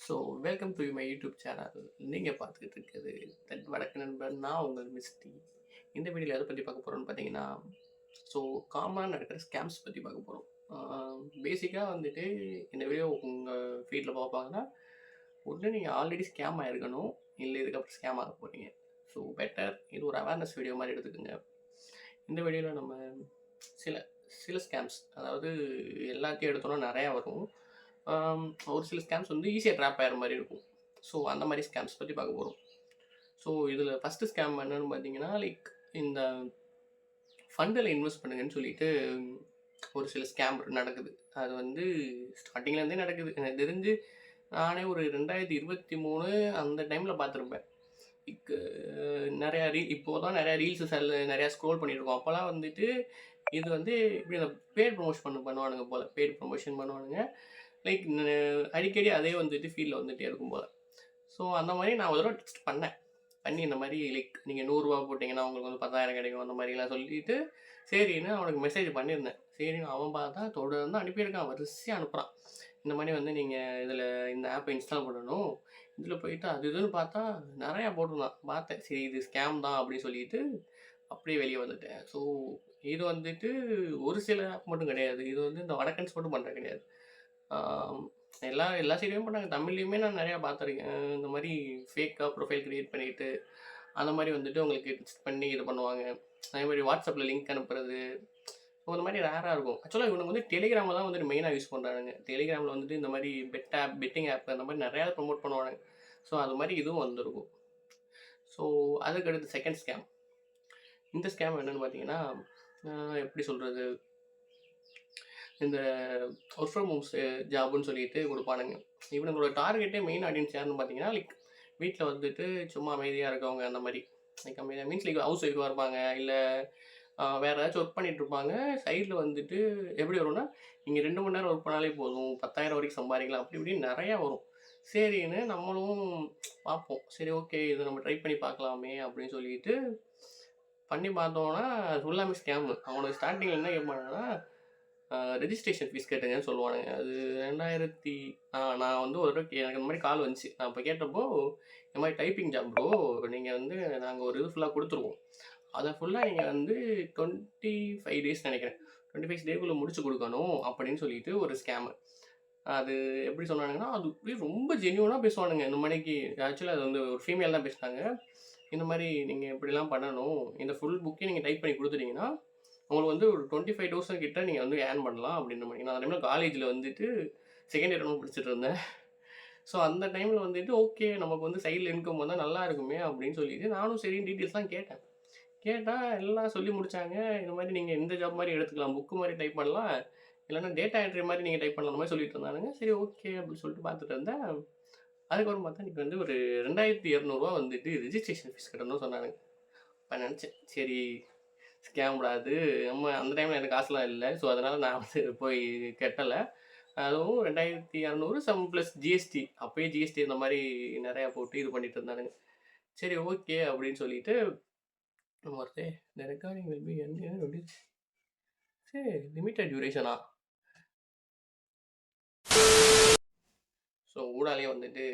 So welcome to my YouTube channel. நீங்கள் பார்த்துக்கிட்டு இருக்கிறது தட் வடக்கு நண்பன். நான் உங்கள் மிஸ்டி. இந்த வீடியோவில் எதை பற்றி பார்க்க போகிறோம்னு பார்த்தீங்கன்னா, ஸோ காமனாக நடக்கிற ஸ்கேம்ஸ் பற்றி பார்க்க போகிறோம். பேசிக்காக வந்துட்டு இந்த வீடியோ உங்கள் ஃபீல்டில் பார்ப்பாங்கன்னா, ஒன்று நீங்கள் ஆல்ரெடி ஸ்கேம் ஆகிருக்கணும், இல்லை இதுக்கப்புறம் ஸ்கேம் ஆக போகிறீங்க. ஸோ பெட்டர் இது ஒரு அவேர்னஸ் வீடியோ மாதிரி எடுத்துக்கோங்க. இந்த வீடியோவில் நம்ம சில சில ஸ்கேம்ஸ், அதாவது எல்லாத்தையும் எடுத்தோன்னா நிறையா வரும். ஒரு சில ஸ்கேம்ஸ் வந்து ஈஸியாக ட்ராப் ஆகிற மாதிரி இருக்கும். ஸோ அந்த மாதிரி ஸ்கேம்ஸ் பற்றி பார்க்க போகிறோம். ஸோ இதில் ஃபஸ்ட்டு ஸ்கேம் என்னென்னு பார்த்தீங்கன்னா, லைக் இந்த ஃபண்டில் இன்வெஸ்ட் பண்ணுங்கன்னு சொல்லிட்டு ஒரு சில ஸ்கேம் நடக்குது. அது வந்து ஸ்டார்டிங்லேருந்தே நடக்குது. எனக்கு தெரிஞ்சு நானே ஒரு 2023 அந்த டைமில் பார்த்துருப்பேன். நிறையா இப்போது தான் நிறையா ரீல்ஸு நிறையா ஸ்க்ரோல் பண்ணியிருக்கோம். அப்போல்லாம் வந்துட்டு இது வந்து இப்படி அந்த பெய்ட் ப்ரொமோஷன் பண்ணுவானுங்க போல். பெய்ட் ப்ரொமோஷன் பண்ணுவானுங்க. லைக் அடிக்கடி அதே வந்துட்டு ஃபீல்டில் வந்துகிட்டே இருக்கும் போல். ஸோ அந்த மாதிரி நான் ஒரு தடவை டெஸ்ட் பண்ணி இந்த மாதிரி லைக் நீங்கள் 100 போட்டிங்கன்னா உங்களுக்கு வந்து 10,000 கிடைக்கும் அந்த மாதிரிலாம் சொல்லிட்டு சரின்னு அவனுக்கு மெசேஜ் பண்ணியிருந்தேன். சரின்னு அவன் பார்த்தா தொடர்ந்து அனுப்பியிருக்கான், வரிசையாக அனுப்புகிறான். இந்த மாதிரி வந்து நீங்கள் இதில் இந்த ஆப்பை இன்ஸ்டால் பண்ணணும், இதில் போயிட்டு அது இதுன்னு பார்த்தா நிறையா போட்டிருந்தான். பார்த்தேன், சரி இது ஸ்கேம் தான் அப்படின்னு சொல்லிட்டு அப்படியே வெளியே வந்துட்டேன். ஸோ இது வந்துட்டு ஒரு சில ஆப் மட்டும் கிடையாது, இது வந்து இந்த வடக்கன்ஸ் மட்டும் பண்ணுறது கிடையாது. எல்லா சைட்லேயும் பண்ணாங்க. தமிழ்லேயுமே நான் நிறையா பார்த்துருக்கேன். இந்த மாதிரி ஃபேக்காக ப்ரொஃபைல் க்ரியேட் பண்ணிவிட்டு அந்த மாதிரி வந்துட்டு உங்களுக்கு டெக்ஸ்ட் பண்ணி இது பண்ணுவாங்க. அதே மாதிரி வாட்ஸ்அப்பில் லிங்க் அனுப்புறது, ஸோ அந்த மாதிரி ரேராக இருக்கும். ஆக்சுவலாக இவனுக்கு வந்து டெலிகிராமில் தான் வந்துட்டு மெயினாக யூஸ் பண்ணுறானுங்க. டெலிகிராமில் வந்துட்டு இந்த மாதிரி பெட்டிங் ஆப் அந்த மாதிரி நிறையா ப்ரமோட் பண்ணுவாங்க. ஸோ அது மாதிரி இதுவும் வந்திருக்கும். ஸோ அதுக்கு அடுத்து செகண்ட் ஸ்கேம். இந்த ஸ்கேம் என்னென்னு பார்த்தீங்கன்னா, எப்படி சொல்கிறது, இந்த ஒர்க் ஃப்ரம் ஹோம்ஸ் ஜாப்னு சொல்லிட்டு கொடுப்பானுங்க. இவனுங்களோட டார்கெட்டே மெயின் ஆடியன்ஸ் யாருன்னு பார்த்தீங்கன்னா, லைக் வீட்டில் வந்துட்டு சும்மா அமைதியாக இருக்கவங்க. அந்த மாதிரி லைக் அமைதியாக மீன்ஸ் லைக் ஹவுஸ் ஒய்ஃபாக இருப்பாங்க, இல்லை வேறு ஏதாச்சும் ஒர்க் பண்ணிகிட்டு இருப்பாங்க. சைடில் வந்துட்டு எப்படி வரும்னா, நீங்கள் 2 மணி நேரம் ஒர்க் பண்ணாலே போதும் 10,000 வரைக்கும் சம்பாதிக்கலாம், அப்படி இப்படின்னு நிறையா வரும். சரின்னு நம்மளும் பார்ப்போம். சரி ஓகே இதை நம்ம ட்ரை பண்ணி பார்க்கலாமே அப்படின்னு சொல்லிட்டு பண்ணி பார்த்தோன்னா ஃபுல்லாமே ஸ்கேமு. அவனுக்கு ஸ்டார்டிங்கில் என்ன கேட்பாங்கன்னா, ரெஜிஸ்ட்ரேஷன் ஃபீஸ் கேட்டுங்கன்னு சொல்லுவானுங்க. அது 2000 நான் வந்து ஒரு தடவை எனக்கு இந்த மாதிரி கால் வந்துச்சு. நான் இப்போ கேட்டப்போ, இந்த மாதிரி டைப்பிங் ஜாப் ப்ரோ, நீங்கள் வந்து நாங்கள் ஒரு இது ஃபுல்லாக கொடுத்துருவோம், அதை ஃபுல்லாக நீங்கள் வந்து 25 டேஸ் நினைக்கிறேன், 25 டேக்குள்ளே முடிச்சு கொடுக்கணும் அப்படின்னு சொல்லிட்டு ஒரு ஸ்கேமு. அது எப்படி சொன்னானுங்கன்னா, அது அப்படியே ரொம்ப ஜென்யூனாக பேசுவானுங்க. இந்த மணிக்கு ஆக்சுவலாக அது வந்து ஒரு ஃபீமேல் தான் பேசினாங்க. இந்த மாதிரி நீங்கள் இப்படிலாம் பண்ணணும், இந்த ஃபுல் புக்கே நீங்கள் டைப் பண்ணி கொடுத்துட்டீங்கன்னா உங்களுக்கு வந்து ஒரு 25,000 கிட்ட நீங்கள் வந்து ஏர்ன் பண்ணலாம் அப்படின்ற மாதிரி. நான் அந்த டைமில் காலேஜில் வந்துட்டு செகண்ட் இயர் படிச்சுட்டு இருந்தேன். ஸோ அந்த டைமில் வந்துட்டு ஓகே நமக்கு வந்து சைடில் இன்கம் வந்தால் நல்லா இருக்குமே அப்படின்னு சொல்லிட்டு நானும் சரி டீட்டெயில்ஸ்லாம் கேட்டேன். கேட்டால் எல்லாம் சொல்லி முடித்தாங்க. இந்த மாதிரி நீங்கள் எந்த ஜாப் மாதிரி எடுத்துக்கலாம், புக்கு மாதிரி டைப் பண்ணலாம், இல்லைன்னா டேட்டா என்ட்ரி மாதிரி நீங்கள் டைப் பண்ணலாம் மாதிரி சொல்லிட்டு இருந்தானுங்க. சரி ஓகே அப்படின்னு சொல்லிட்டு பார்த்துட்டு இருந்தேன். அதுக்கப்புறம் பார்த்தா இன்றைக்கி வந்து ஒரு 2,200 வந்துட்டு ரெஜிஸ்ட்ரேஷன் ஃபீஸ் கட்டணும்னு சொன்னானுங்க. இப்போ நினச்சேன், சரி ஸ்கேம் கூடாது, நம்ம அந்த டைமில் எனக்கு காசுலாம் இல்லை. ஸோ அதனால் நான் வந்து போய் கட்டலை. அதுவும் 2,200 சம் ப்ளஸ் ஜிஎஸ்டி. அப்போயே ஜிஎஸ்டி இந்த மாதிரி நிறையா போட்டு இது பண்ணிட்டு இருந்தானுங்க. சரி ஓகே அப்படின்னு சொல்லிட்டு நம்ம ஒருத்தர் இந்த ரெக்கார்டிங் வில் பி எப்படி சரி லிமிட்டட் டியூரேஷனா. ஸோ ஊடாலே வந்துட்டு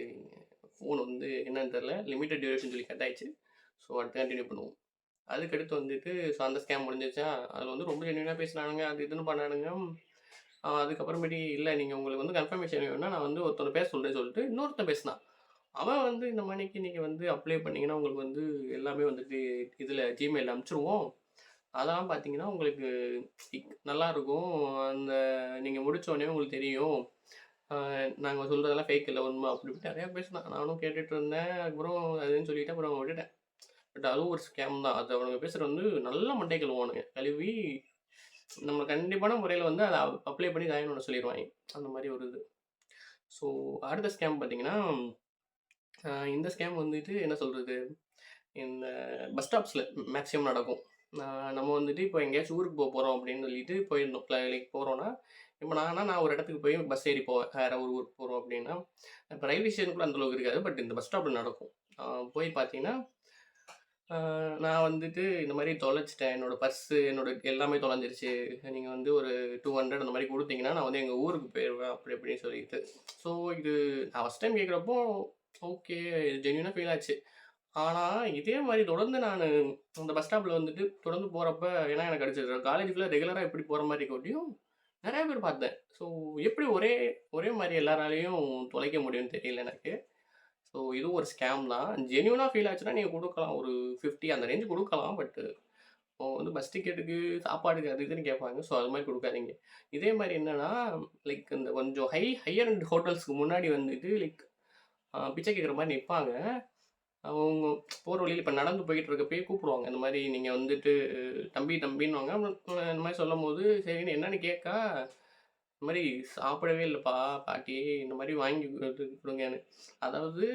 ஃபோன் வந்து என்னன்னு தெரில, லிமிட்டட் டியூரேஷன் சொல்லி கட் ஆயிடுச்சு. ஸோ அடுத்து கண்டினியூ பண்ணுவோம். அதுக்கடுத்து வந்துட்டு ஸோ அந்த ஸ்கேம் முடிஞ்சிச்சா, அதில் வந்து ரொம்ப ஜென்யூனாக பேசினானுங்க, அது இதுன்னு பண்ணானுங்க. அதுக்கப்புறமேட்டி இல்லை நீங்கள் உங்களுக்கு வந்து கன்ஃபர்மேஷன் வேணும்னா நான் வந்து ஒருத்தனை பேச சொல்கிறேன்னு சொல்லிட்டு இன்னொருத்தன் பேசினான். அவன் வந்து இந்த மணிக்கு நீங்கள் வந்து அப்ளை பண்ணிங்கன்னா உங்களுக்கு வந்து எல்லாமே வந்துட்டு இதில் ஜிமெயில் அனுப்பிச்சிருவோம், அதெல்லாம் பார்த்தீங்கன்னா உங்களுக்கு நல்லாயிருக்கும், அந்த நீங்கள் முடித்தோடனே உங்களுக்கு தெரியும், நாங்கள் சொல்கிறதெல்லாம் ஃபேக் இல்லை உண்மை அப்படி இப்படி நிறையா பேசினான். நானும் கேட்டுட்டு இருந்தேன். அதுக்கப்புறம் அதுன்னு சொல்லிவிட்டு அப்புறம் விட்டுட்டேன். பட் அதுவும் ஒரு ஸ்கேம் தான். அது அவனுங்க பேசுகிறது வந்து நல்ல மண்டை கழுவானுங்க, கழுவி நம்ம கண்டிப்பான முறையில் வந்து அதை அப்ளை பண்ணி ஜாயின் பண்ண சொல்லிடுவாங்க. அந்த மாதிரி ஒரு இது. ஸோ அடுத்த ஸ்கேம் பார்த்தீங்கன்னா, இந்த ஸ்கேம் வந்துட்டு என்ன சொல்கிறது, இந்த பஸ் ஸ்டாப்ஸில் மேக்ஸிமம் நடக்கும். நம்ம வந்துட்டு இப்போ எங்கேயாச்சும் ஊருக்கு போகிறோம் அப்படின்னு சொல்லிட்டு போயிருந்தோம். லைக் போகிறோன்னா, இப்போ நான் ஒரு இடத்துக்கு போய் பஸ் ஏறி போவேன், வேறு ஒரு ஊருக்கு போகிறோம் அப்படின்னா. இப்போ ரயில்வே ஸ்டேஷன் கூட அந்தளவுக்கு இருக்காது, பட் இந்த பஸ் ஸ்டாப்பில் நடக்கும். போய் பார்த்தீங்கன்னா நான் வந்துட்டு இந்த மாரி தொலைச்சுட்டேன். என்னோட பர்ஸு, என்னோட எல்லாமே தொலைஞ்சிருச்சு. நீங்க வந்து ஒரு 200 அந்த மாரி குடுத்தீங்கன்னா, நான் வந்து எங்க ஊருக்கு போயிருவேன். அப்படி இப்படின்னு சொல்லிட்டு. ஸோ இது நான் ஃபர்ஸ்ட் டைம் கேட்கிறப்போ, ஓகே ஜென்யூனா ஃபீல் ஆச்சு. ஆனா, இதே மாரி தொடர்ந்து நானு அந்த பஸ் ஸ்டாப்ல வந்துட்டு தொடர்ந்து போறப்ப ஏன்னா எனக்கு கிடைச்சது காலேஜுக்குள்ள ரெகுலரா எப்படி போற மாரி இருக்காட்டியும், நெறைய பேர் பார்த்தேன். ஸோ எப்படி ஒரே ஒரே மாரி எல்லாராலயும் தொலைக்க முடியும்னு தெரியல எனக்கு. ஸோ இதுவும் ஒரு ஸ்கேம் தான். ஜென்யூனா ஃபீல் ஆச்சுன்னா நீங்க குடுக்கலாம். ஒரு 50 அந்த ரேஞ்ச் குடுக்கலாம். பட் அவங்க வந்து பஸ் டிக்கெட்டுக்கு, சாப்பாடுக்கு அது இதுன்னு கேட்பாங்க. ஸோ அது மாரி குடுக்காதீங்க. இதே மாரி என்னன்னா, லைக் இந்த கொஞ்சம் ஹையர் எண்ட் ஹோட்டல்ஸ்க்கு முன்னாடி வந்துட்டு லைக் பிச்சை கேட்குற மாரி நிப்பாங்க. அவங்க போற வழியில இப்ப நடந்து போயிட்டு இருக்கப்பயே கூப்பிடுவாங்க. இந்த மாரி நீங்க வந்துட்டு தம்பி தம்பின்னுவாங்க. அப்புறம் இந்த மாரி சொல்லும்போது சரின்னு என்னன்னு கேட்கா, இந்த மாரி சாப்பிடவே இல்லப்பா பாட்டி. இந்த மாரி வாங்கி குடுங்கன்னு. அதாவது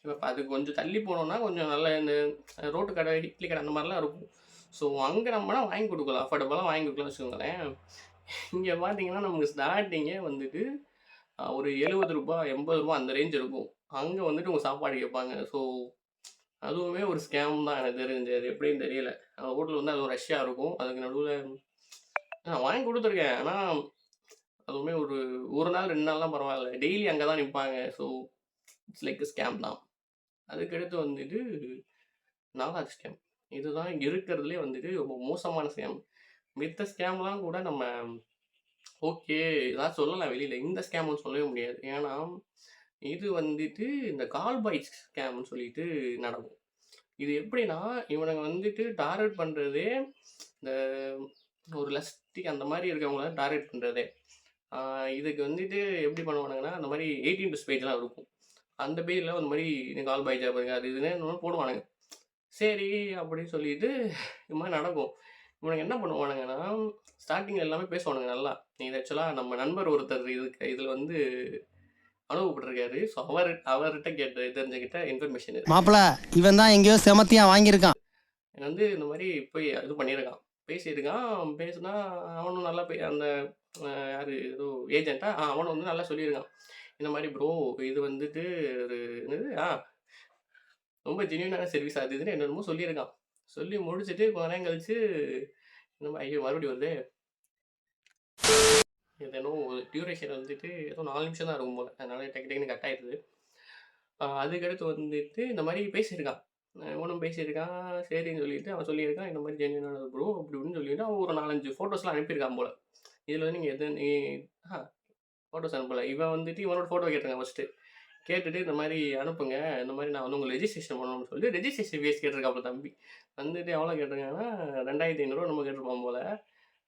இப்ப அது கொஞ்சம் தள்ளி போனோம்னா, கொஞ்சம் நல்ல இந்த ரோட்டு கடை, இட்லி கடை அந்த மாரிலாம் இருக்கும். ஸோ அங்க நம்மனா வாங்கி குடுக்கலாம். அஃபோர்டபுளா வாங்கி குடுக்கலாம்னு வச்சுக்கோங்களேன். இங்க பார்த்தீங்கன்னா, நமக்கு ஸ்டார்ட்டிங்கே வந்துட்டு ஒரு ரூ. 70 ரூ. 80 அந்த ரேஞ்ச் இருக்கும். அங்க வந்துட்டு உங்க சாப்பாடு கேட்பாங்க. ஸோ அதுவுமே ஒரு ஸ்கேம் தான் எனக்கு தெரிஞ்சு. அது எப்படின்னு தெரியல. அந்த ஹோட்டல் வந்து அதுவும் ரஷ்ஷா இருக்கும். அதுக்கு நடுவுல நான் வாங்கி குடுத்துருக்கேன். ஆனா, அதுவுமே ஒரு 1 நாள், 2 நாள்லாம் பரவால்ல. டெய்லி அங்க தான் நிப்பாங்க. So it's like a scam தான். அதுக்கடுத்து வந்துட்டு 4வது ஸ்கேம். இதுதான் இருக்கிறதுலயே வந்துட்டு ரொம்ப மோசமான ஸ்கேம். மித்த ஸ்கேம்லாம் கூட நம்ம ஓகே, ஏதாவது சொல்லலாம் வெளியில. இந்த ஸ்கேம்ன்னு சொல்லவே முடியாது. ஏன்னா, இது வந்துட்டு இந்த கால் பாய் ஸ்கேம்ன்னு சொல்லிட்டு நடக்கும். இது எப்படின்னா, இவனுங்க வந்துட்டு டார்கெட் பண்றதே இந்த ஒரு லஸ்டிக் அந்த மாரி இருக்கவங்கள டார்கெட் பண்றதே. ஆ இதுக்கு வந்துட்டு எப்படி பண்ணுவானுங்கன்னா, அந்த மாரி 18+ பேஜ்லாம் இருக்கும். அந்த பேஜ்ல இந்த மாரி கால் பாய் ஜாப் இருக்கு. அது இதுன்னு என்னமோ போடுவானுங்க. சரி அப்படின்னு சொல்லிட்டு இது மாரி நடக்கும். இவனுங்க என்ன பண்ணுவானுங்கன்னா, ஸ்டார்ட்டிங்ல எல்லாமே பேசுவானுங்க நல்லா. இது ஆக்சுவலா நம்ம நண்பர் ஒருத்தர் இதுல வந்து அனுபவப்பட்டுருக்காரு. ஸோ அவர்ட்ட தெரிஞ்சுக்கிட்ட இன்ஃபர்மேஷன் இது. மாப்பிள இவன் தான் எங்கேயோ செமத்தியா வாங்கியிருக்கான். வந்து இந்த மாரி போய் இது பண்ணியிருக்கான். பேசியிருக்கான். பேசுனா அவனும் நல்லா அந்த யாரு ஏதோ ஏஜென்ட்டா? அவனும் வந்து நல்லா சொல்லியிருக்கான். இந்த மாரி ப்ரோ இது வந்துட்டு ஒரு என்னது? ரொம்ப ஜென்யூனான சர்வீஸ் அது இதுன்னு என்னென்னமோ சொல்லியிருக்கான். சொல்லி முடிச்சுட்டு கொஞ்ச நேரம் கழிச்சு இந்த மாரி ஐயோ! மறுபடியும் வருதே! இது என்னவோ டியூரேஷன் வந்துட்டு ஏதோ 4 நிமிஷம் தான் இருக்கும் போல. அதனால டக்கு டக்குன்னு கட் ஆயிடுது. அதுக்கடுத்து வந்துட்டு இந்த மாரி பேசியிருக்கான். இவனும் பேசியிருக்கான். சரின்னு சொல்லிட்டு அவன் சொல்லியிருக்கான். இந்த மாரி ஜென்யூனானது ப்ரோ அப்படி இப்படின்னு சொல்லிட்டு அவன் ஒரு 4, 5 ஃபோட்டோஸ்லாம் அனுப்பியிருக்கான் போல. இதில வந்து நீங்க எது நீ ஆஹா ஃபோட்டோஸ் அனுப்பல. இவன் வந்துட்டு இவனோட ஃபோட்டோ கேட்டிருக்கான் ஃபர்ஸ்ட்டு. கேட்டுட்டு இந்த மாரி அனுப்புங்க. இந்த மாரி நான் வந்து உங்கள ரெஜிஸ்ட்ரேஷன் பண்ணணும்னு சொல்லி ரெஜிஸ்ட்ரேஷன் ஃபீஸ் கேட்டிருக்காப்புல தம்பி. வந்துட்டு எவ்வளோ கேட்டிருக்கான்னா, ரூ. 2500 என்னமோ கேட்டிருப்பான் போல.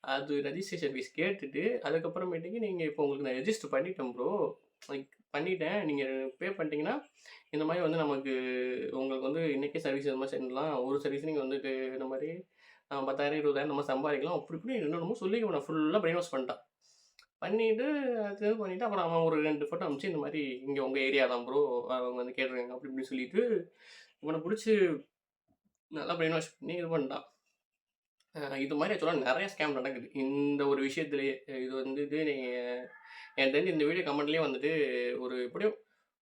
அது ரெஜிஸ்ட்ரேஷன் ஃபீஸ் கேட்டுட்டு, அதுக்கப்புறமேட்டுக்கு நீங்க இப்போ உங்களுக்கு நான் ரெஜிஸ்டர் பண்ணிட்டேன் ப்ரோ. லைக் பண்ணிட்டேன். நீங்க பே பண்ணிட்டீங்கன்னா, இந்த மாரி வந்து நமக்கு உங்களுக்கு வந்து இன்னைக்கே சர்வீஸ் இந்த மாரி செஞ்சிடலாம். ஒரு சர்வீஸ் நீங்க வந்துட்டு இந்த மாரி 10,000, 20,000 நம்ம சம்பாதிக்கலாம். அப்படி இப்படி என்னென்னமோ சொல்லி இவன ஃபுல்லா பிரெயின் வாஷ் பண்ணிட்டான். பண்ணிட்டு அது இது பண்ணிட்டு அப்புறம் அவன் ஒரு 2 ஃபோட்டோ அனுப்பிச்சு இந்த மாரி இங்க உங்க ஏரியா தான் ப்ரோ. அவங்க வந்து கேட்டுருக்காங்க அப்படி இப்படின்னு சொல்லிட்டு, இவன புடிச்சு நல்லா பிரெயின் வாஷ் பண்ணி இது பண்ணிட்டான். இது மாரி ஆக்சுவலா நெறைய ஸ்கேம் நடக்குது. இந்த ஒரு விஷயத்திலேயே. இது வந்துட்டு நீங்க எனக்கு தெரிஞ்சு இந்த வீடியோ கமெண்ட்லயே வந்துட்டு ஒரு எப்படியும்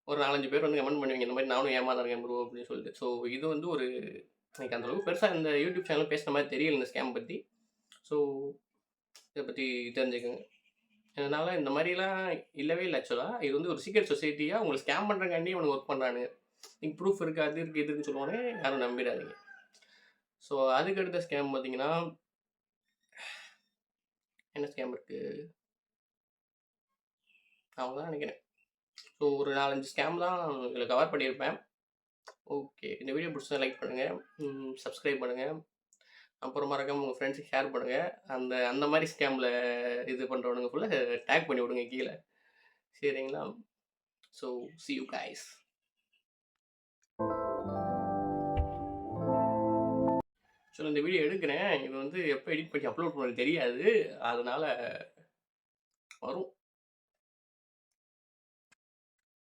ஒரு 4, 5 பேர் வந்து கமெண்ட் பண்ணுவீங்க. இந்த மாரி நானும் ஏமாந்துருக்கேன் ப்ரோ அப்படின்னு சொல்லிட்டு. ஸோ இது வந்து ஒரு எனக்கு அந்த அளவுக்கு பெருசா இந்த யூடியூப் சேனல் பேசுன மாரி தெரியல இந்த ஸ்கேம் பத்தி. ஸோ இத பத்தி தெரிஞ்சுக்கங்க. அதனால இந்த மாரிலாம் இல்லவே இல்ல ஆக்சுவலா. இது வந்து ஒரு சீக்ரெட் சொசைட்டியா உங்கள ஸ்கேம் பண்றதுக்காண்டியே இவனுங்க ஒர்க் பண்றானுங்க. நீங்க ப்ரூஃப் இருக்கு, அது இருக்கு, இது இருக்குன்னு சொல்லுவானுங்க. யாரும் நம்பிறாதீங்க. ஸோ அதுக்கு அடுத்த ஸ்கேம் பார்த்தீங்கன்னா, என்ன ஸ்கேம் இருக்கு? அவ்வளோதான் நெனைக்கிறேன். ஸோ ஒரு 4, 5 ஸ்கேம் தான் இதில கவர் பண்ணியிருப்பேன். ஓகே. இந்த வீடியோ பிடிச்சா லைக் பண்ணுங்க. சப்ஸ்கிரைப் பண்ணுங்க. அப்புறம் மறக்காம உங்க ஃப்ரெண்ட்ஸுக்கு ஷேர் பண்ணுங்க. அந்த அந்த மாரி ஸ்கேம்ல இது பண்றவனுங்க ஃபுல்லா டேக் பண்ணி விடுங்க கீழ. சரிங்களா? So C you guys. ஆக்சுவலா இந்த வீடியோ எடுக்கிறேன். இது வந்து எப்போ எடிட் பண்ணி அப்லோட் பண்ணணும்னு தெரியாது. அதனால வரும்.